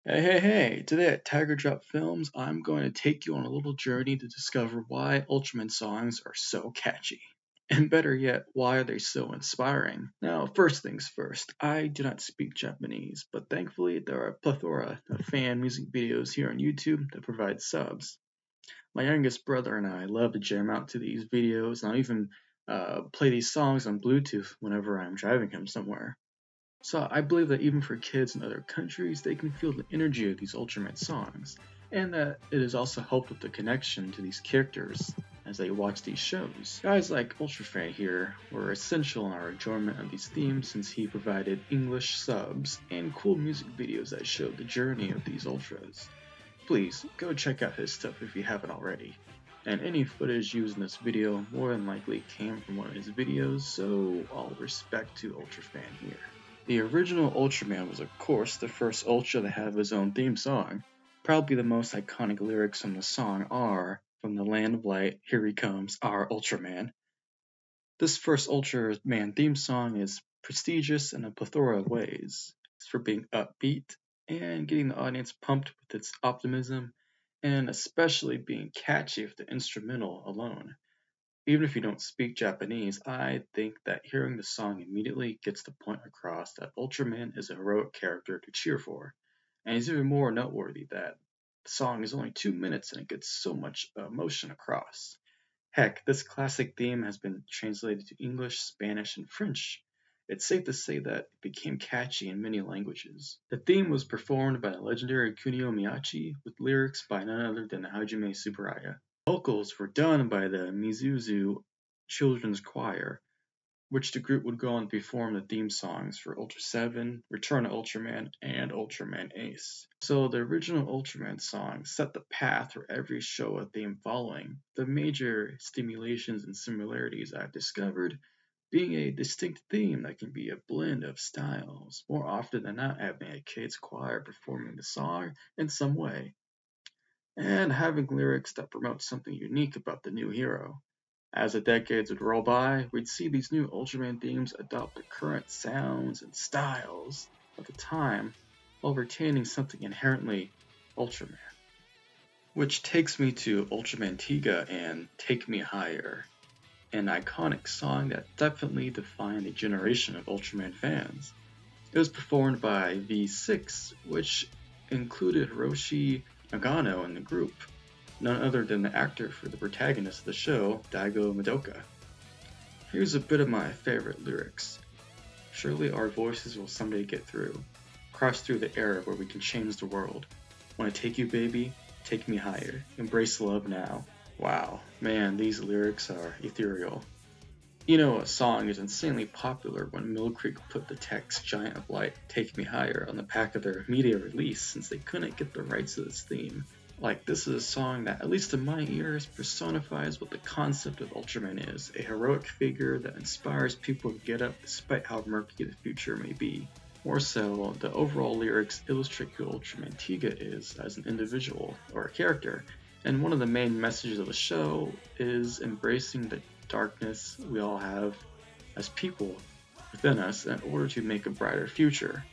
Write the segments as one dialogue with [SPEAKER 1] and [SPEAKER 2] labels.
[SPEAKER 1] Hey, today at Tiger Drop Films, I'm going to take you on a little journey to discover why Ultraman songs are so catchy. And better yet, why are they so inspiring? Now, first things first, I do not speak Japanese, but thankfully there are a plethora of fan music videos here on YouTube that provide subs. My youngest brother and I love to jam out to these videos, and I'll even play these songs on Bluetooth whenever I'm driving him somewhere. So I believe that even for kids in other countries, they can feel the energy of these Ultraman songs, and that it has also helped with the connection to these characters as they watch these shows. Guys like Ultrafan here were essential in our enjoyment of these themes since he provided English subs and cool music videos that showed the journey of these Ultras. Please, go check out his stuff if you haven't already. And any footage used in this video more than likely came from one of his videos, so all respect to Ultrafan here. The original Ultraman was of course the first Ultra to have his own theme song. Probably the most iconic lyrics from the song are, "From the land of light, here he comes, our Ultraman." This first Ultraman theme song is prestigious in a plethora of ways. It's for being upbeat and getting the audience pumped with its optimism, and especially being catchy with the instrumental alone. Even if you don't speak Japanese, I think that hearing the song immediately gets the point across that Ultraman is a heroic character to cheer for. And it's even more noteworthy that the song is only 2 minutes and it gets so much emotion across. Heck, this classic theme has been translated to English, Spanish, and French. It's safe to say that it became catchy in many languages. The theme was performed by the legendary Kunio Miyachi with lyrics by none other than Hajime Tsuburaya. Vocals were done by the Mizuzu Children's Choir, which the group would go on to perform the theme songs for Ultra 7, Return of Ultraman, and Ultraman Ace. So the original Ultraman song set the path for every Showa theme following. The major stimulations and similarities I've discovered being a distinct theme that can be a blend of styles, more often than not having a kids choir performing the song in some way, and having lyrics that promote something unique about the new hero. As the decades would roll by, we'd see these new Ultraman themes adopt the current sounds and styles of the time while retaining something inherently Ultraman. Which takes me to Ultraman Tiga and Take Me Higher, an iconic song that definitely defined a generation of Ultraman fans. It was performed by V6, which included Hiroshi Nagano in the group, none other than the actor for the protagonist of the show, Daigo Madoka. Here's a bit of my favorite lyrics. "Surely our voices will someday get through, cross through the era where we can change the world. Wanna take you, baby? Take me higher. Embrace love now." Wow, man, these lyrics are ethereal. You know, a song is insanely popular when Mill Creek put the text "Giant of Light, Take Me Higher" on the back of their media release since they couldn't get the rights to this theme. Like, this is a song that, at least in my ears, personifies what the concept of Ultraman is, a heroic figure that inspires people to get up despite how murky the future may be. More so, the overall lyrics illustrate who Ultraman Tiga is as an individual or a character, and one of the main messages of the show is embracing the darkness we all have as people within us in order to make a brighter future.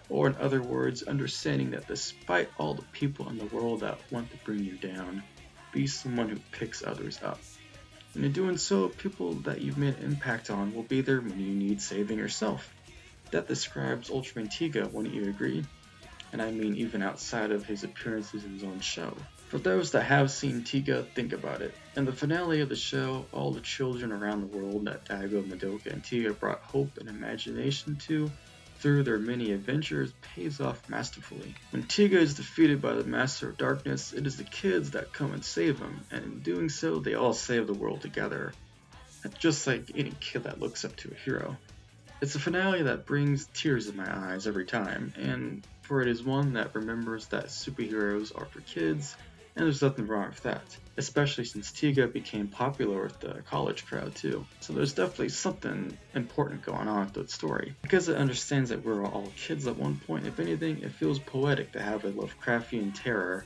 [SPEAKER 1] Or in other words, understanding that despite all the people in the world that want to bring you down, be someone who picks others up. And in doing so, people that you've made an impact on will be there when you need saving yourself. That describes Ultraman Tiga, wouldn't you agree? And I mean even outside of his appearances in his own show. For those that have seen Tiga, think about it. In the finale of the show, all the children around the world that Daigo, Madoka, and Tiga brought hope and imagination to through their many adventures pays off masterfully. When Tiga is defeated by the Master of Darkness, it is the kids that come and save him, and in doing so, they all save the world together. That's just like any kid that looks up to a hero. It's a finale that brings tears in my eyes every time, and for it is one that remembers that superheroes are for kids, and there's nothing wrong with that, especially since Tiga became popular with the college crowd too. So there's definitely something important going on with the story. Because it understands that we're all kids at one point, if anything, it feels poetic to have a Lovecraftian terror,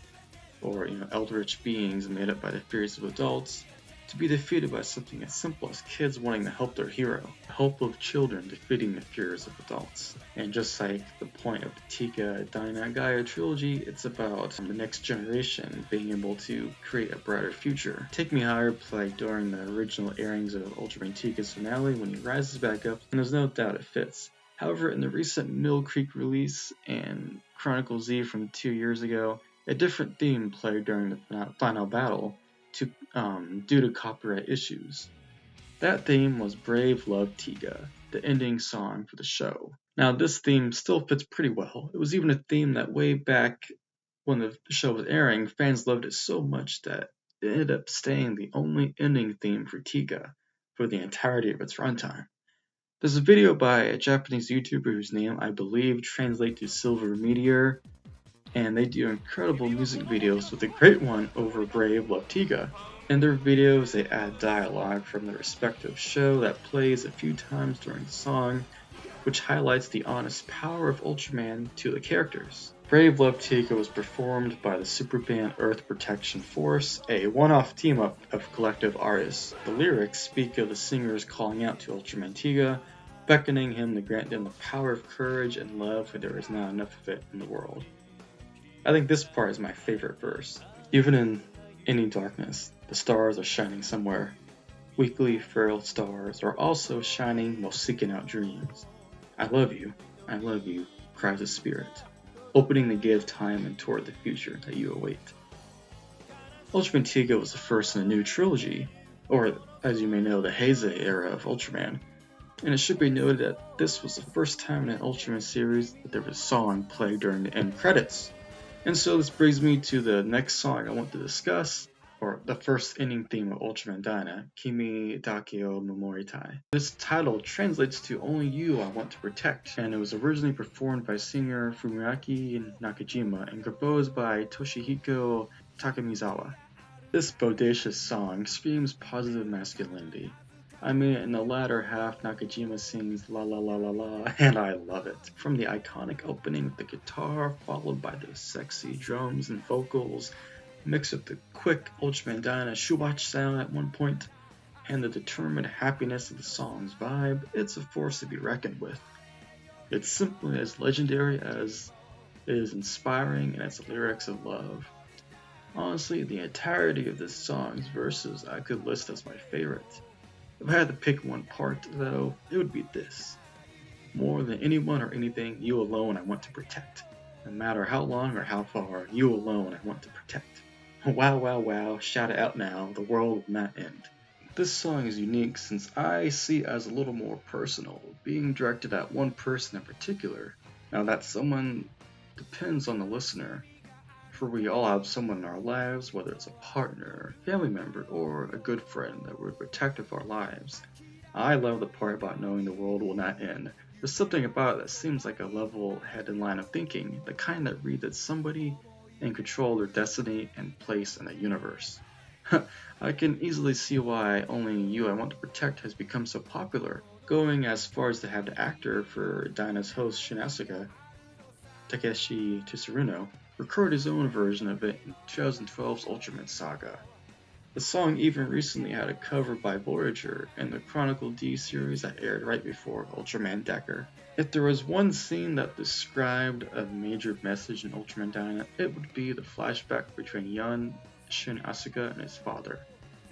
[SPEAKER 1] or eldritch beings made up by the fears of adults, to be defeated by something as simple as kids wanting to help their hero, the hope of children defeating the fears of adults. And just like the point of the Tiga Ultraman Gaia trilogy, it's about the next generation being able to create a brighter future. Take Me Higher played during the original airings of Ultraman Tiga's finale when he rises back up, and there's no doubt it fits. However, in the recent Mill Creek release and Chronicle Z from 2 years ago, a different theme played during the final battle due to copyright issues. That theme was Brave Love Tiga, the ending song for the show. Now this theme still fits pretty well. It was even a theme that way back when the show was airing, fans loved it so much that it ended up staying the only ending theme for Tiga for the entirety of its runtime. There's a video by a Japanese YouTuber whose name I believe translates to Silver Meteor, and they do incredible music videos with a great one over Brave Love Tiga. In their videos, they add dialogue from their respective show that plays a few times during the song, which highlights the honest power of Ultraman to the characters. Brave Love Tiga was performed by the superband Earth Protection Force, a one-off team-up of collective artists. The lyrics speak of the singers calling out to Ultraman Tiga, beckoning him to grant them the power of courage and love, for there is not enough of it in the world. I think this part is my favorite verse. Even in any darkness, the stars are shining somewhere. Weakly furled stars are also shining while seeking out dreams. I love you, cries the spirit, opening the gate of time and toward the future that you await. Ultraman Tiga was the first in a new trilogy, or as you may know, the Heisei era of Ultraman, and it should be noted that this was the first time in an Ultraman series that there was a song played during the end credits. And so this brings me to the next song I want to discuss, or the first ending theme of Ultraman Gaia, Kimi, Dake, Mamoritai. This title translates to Only You I Want to Protect, and it was originally performed by singer Fumiaki Nakajima and composed by Toshihiko Takemizawa. This bodacious song screams positive masculinity. I mean, in the latter half, Nakajima sings la la la la la, and I love it. From the iconic opening with the guitar, followed by the sexy drums and vocals, mixed with the quick Ultraman Gaia shubach sound at one point, and the determined happiness of the song's vibe, it's a force to be reckoned with. It's simply as legendary as it is inspiring in its lyrics of love. Honestly, the entirety of this song's verses I could list as my favorite. If I had to pick one part, though, it would be this. More than anyone or anything, you alone I want to protect. No matter how long or how far, you alone I want to protect. Wow, wow, wow, shout it out now, the world will not end. This song is unique since I see it as a little more personal, being directed at one person in particular. Now that someone depends on the listener, for we all have someone in our lives, whether it's a partner, family member, or a good friend that we're protective of our lives. I love the part about knowing the world will not end. There's something about it that seems like a level-headed line of thinking, the kind that reads that somebody in control of their destiny and place in the universe. I can easily see why Only You I Want to Protect has become so popular, going as far as to have the actor for Dyna's host Shinasuke, Takeshi Tsuruno, record his own version of it in 2012's Ultraman Saga. The song even recently had a cover by Voyager in the Chronicle D series that aired right before Ultraman Decker. If there was one scene that described a major message in Ultraman Gaia, it would be the flashback between young Shin Asuka and his father,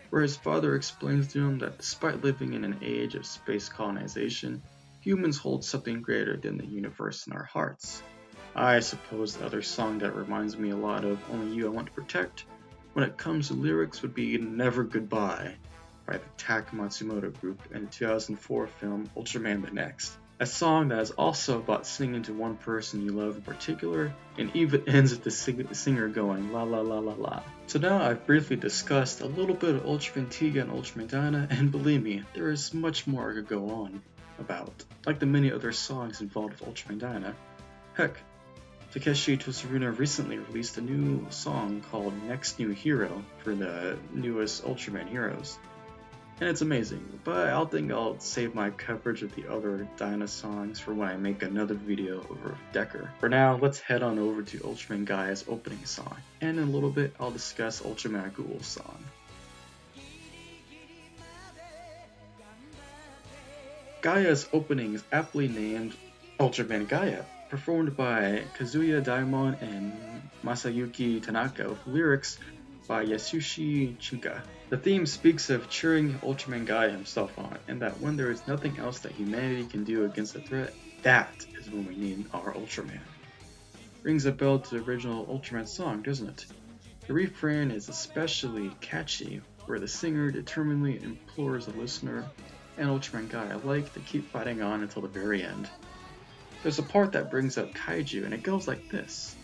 [SPEAKER 1] where his father explains to him that despite living in an age of space colonization, humans hold something greater than the universe in our hearts. I suppose the other song that reminds me a lot of Only You I Want to Protect when it comes to lyrics would be Never Goodbye by the Tak Matsumoto group in the 2004 film Ultraman the Next. A song that is also about singing to one person you love in particular, and even ends with the singer going la la la la la. So now I've briefly discussed a little bit of Ultraman Tiga and Ultraman Gaia, and believe me, there is much more I could go on about, like the many other songs involved with Ultraman Gaia. Heck, Takeshi Tsuruno recently released a new song called Next New Hero for the newest Ultraman heroes. And it's amazing, but I think I'll save my coverage of the other Dyna songs for when I make another video over Decker. For now, let's head on over to Ultraman Gaia's opening song, and in a little bit I'll discuss Ultraman Agul's song. Gaia's opening is aptly named Ultraman Gaia, performed by Kazuya Daimon and Masayuki Tanaka with lyrics by Yasushi Chika. The theme speaks of cheering Ultraman Gaia himself on, and that when there is nothing else that humanity can do against the threat, that is when we need our Ultraman. Rings a bell to the original Ultraman song, doesn't it? The refrain is especially catchy, where the singer determinedly implores the listener and Ultraman Gaia alike to keep fighting on until the very end. There's a part that brings up kaiju, and it goes like this.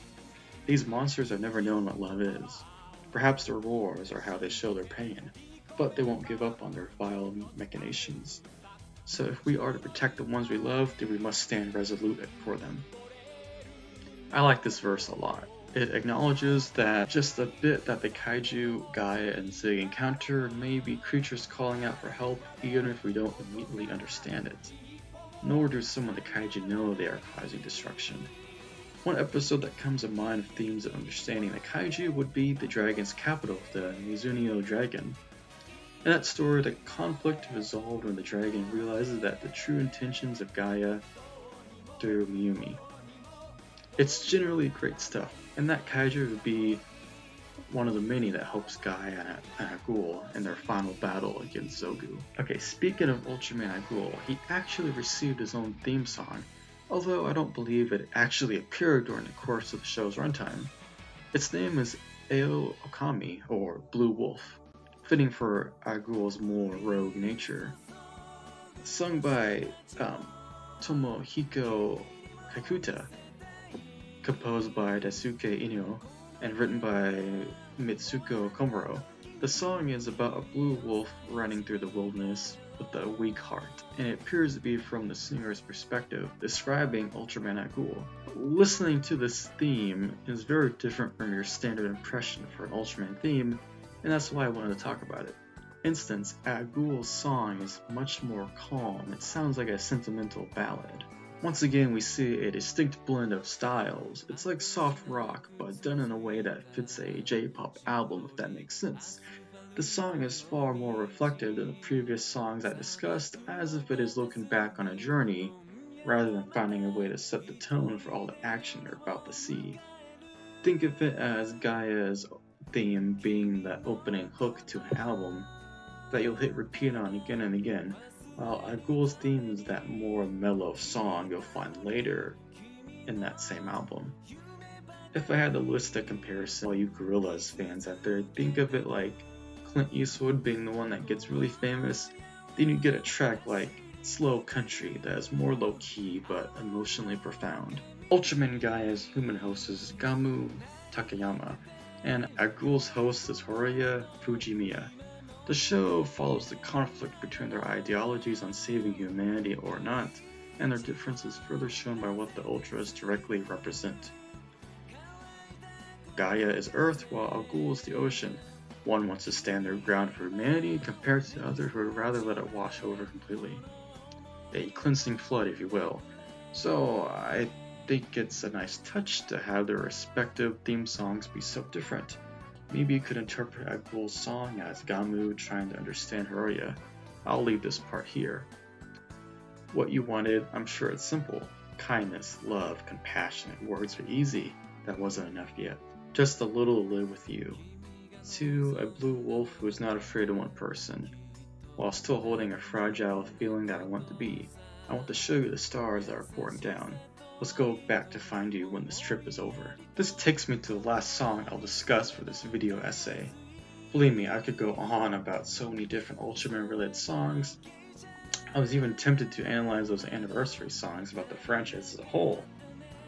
[SPEAKER 1] These monsters have never known what love is. Perhaps their roars are how they show their pain, but they won't give up on their vile machinations. So if we are to protect the ones we love, then we must stand resolute for them. I like this verse a lot. It acknowledges that just a bit that the kaiju, Gaia, and Zig encounter may be creatures calling out for help even if we don't immediately understand it. Nor do some of the kaiju know they are causing destruction. One episode that comes to mind of themes of understanding the kaiju would be the dragon's capital, the Mizunio dragon. In that story, the conflict resolved when the dragon realizes that the true intentions of Gaia through Miyumi. It's generally great stuff, and that kaiju would be one of the many that helps Gaia and Agul in their final battle against Zogu. Okay, speaking of Ultraman Agul, he actually received his own theme song, although I don't believe it actually appeared during the course of the show's runtime. Its name is Eo Okami, or Blue Wolf, fitting for Agul's more rogue nature. Sung by Tomohiko Kakuta, composed by Daisuke Ino, and written by Mitsuko Komuro. The song is about a blue wolf running through the wilderness with a weak heart, and it appears to be from the singer's perspective, describing Ultraman Agul. Listening to this theme is very different from your standard impression for an Ultraman theme, and that's why I wanted to talk about it. Instance, Agul's song is much more calm. It sounds like a sentimental ballad. Once again, we see a distinct blend of styles. It's like soft rock, but done in a way that fits a J-pop album, if that makes sense. The song is far more reflective than the previous songs I discussed, as if it is looking back on a journey, rather than finding a way to set the tone for all the action you're about to see. Think of it as Gaia's theme being the opening hook to an album that you'll hit repeat on again and again, while Agul's theme is that more mellow song you'll find later in that same album. If I had to list a comparison, all you Gorillaz fans out there, think of it like Clint Eastwood being the one that gets really famous, then you get a track like Slow Country that is more low-key but emotionally profound. Ultraman Gaia's human host is Gamu Takayama, and Agul's host is Horia Fujimiya. The show follows the conflict between their ideologies on saving humanity or not, and their differences further shown by what the Ultras directly represent. Gaia is Earth, while Agul is the ocean. One wants to stand their ground for humanity, compared to the other who would rather let it wash over completely. A cleansing flood, if you will. So I think it's a nice touch to have their respective theme songs be so different. Maybe you could interpret Agul's song as Gamu trying to understand Hiroya. I'll leave this part here. What you wanted, I'm sure it's simple. Kindness, love, compassion, words are easy. That wasn't enough yet. Just a little to live with you. To a blue wolf who is not afraid of one person, while still holding a fragile feeling that I want to be. I want to show you the stars that are pouring down. Let's go back to find you when this trip is over. This takes me to the last song I'll discuss for this video essay. Believe me, I could go on about so many different Ultraman related songs. I was even tempted to analyze those anniversary songs about the franchise as a whole,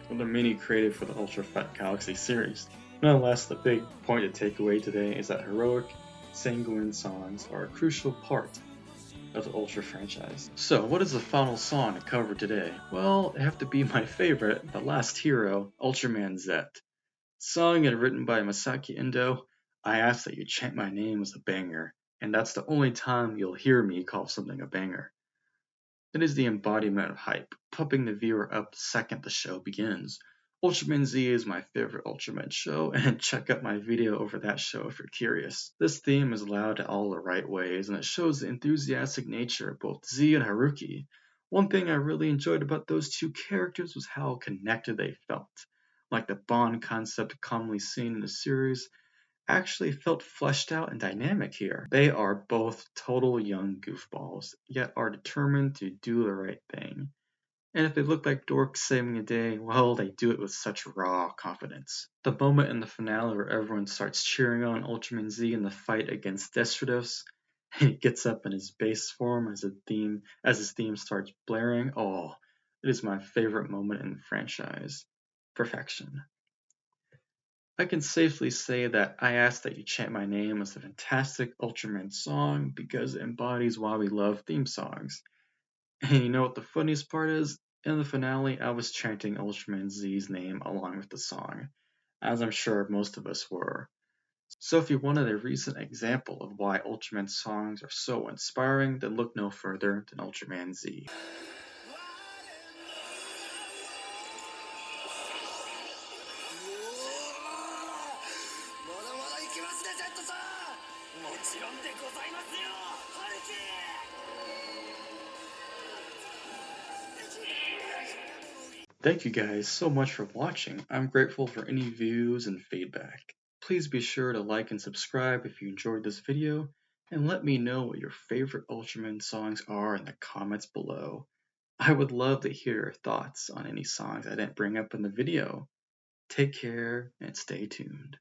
[SPEAKER 1] or the many created for the Ultra Fight Galaxy series. Nonetheless, the big point to take away today is that heroic, sanguine songs are a crucial part of the Ultra franchise. So, what is the final song to cover today? Well, it have to be my favorite, The Last Hero, Ultraman Z. Sung and written by Masaki Endo, I ask that you chant my name as a banger, and that's the only time you'll hear me call something a banger. It is the embodiment of hype, pumping the viewer up the second the show begins. Ultraman Z is my favorite Ultraman show, and check out my video over that show if you're curious. This theme is loud in all the right ways, and it shows the enthusiastic nature of both Z and Haruki, One thing I really enjoyed about those two characters was how connected they felt. Like the bond concept commonly seen in the series actually felt fleshed out and dynamic here. They are both total young goofballs, yet are determined to do the right thing. And if they look like dorks saving the day, well, they do it with such raw confidence. The moment in the finale where everyone starts cheering on Ultraman Z in the fight against Destritus, and he gets up in his base form as his theme starts blaring, oh, it is my favorite moment in the franchise. Perfection. I can safely say that I Ask That You Chant My Name is a fantastic Ultraman song because it embodies why we love theme songs. And you know what the funniest part is? In the finale, I was chanting Ultraman Z's name along with the song, as I'm sure most of us were. So if you wanted a recent example of why Ultraman songs are so inspiring, then look no further than Ultraman Z. Thank you guys so much for watching. I'm grateful for any views and feedback. Please be sure to like and subscribe if you enjoyed this video, and let me know what your favorite Ultraman songs are in the comments below. I would love to hear your thoughts on any songs I didn't bring up in the video. Take care and stay tuned.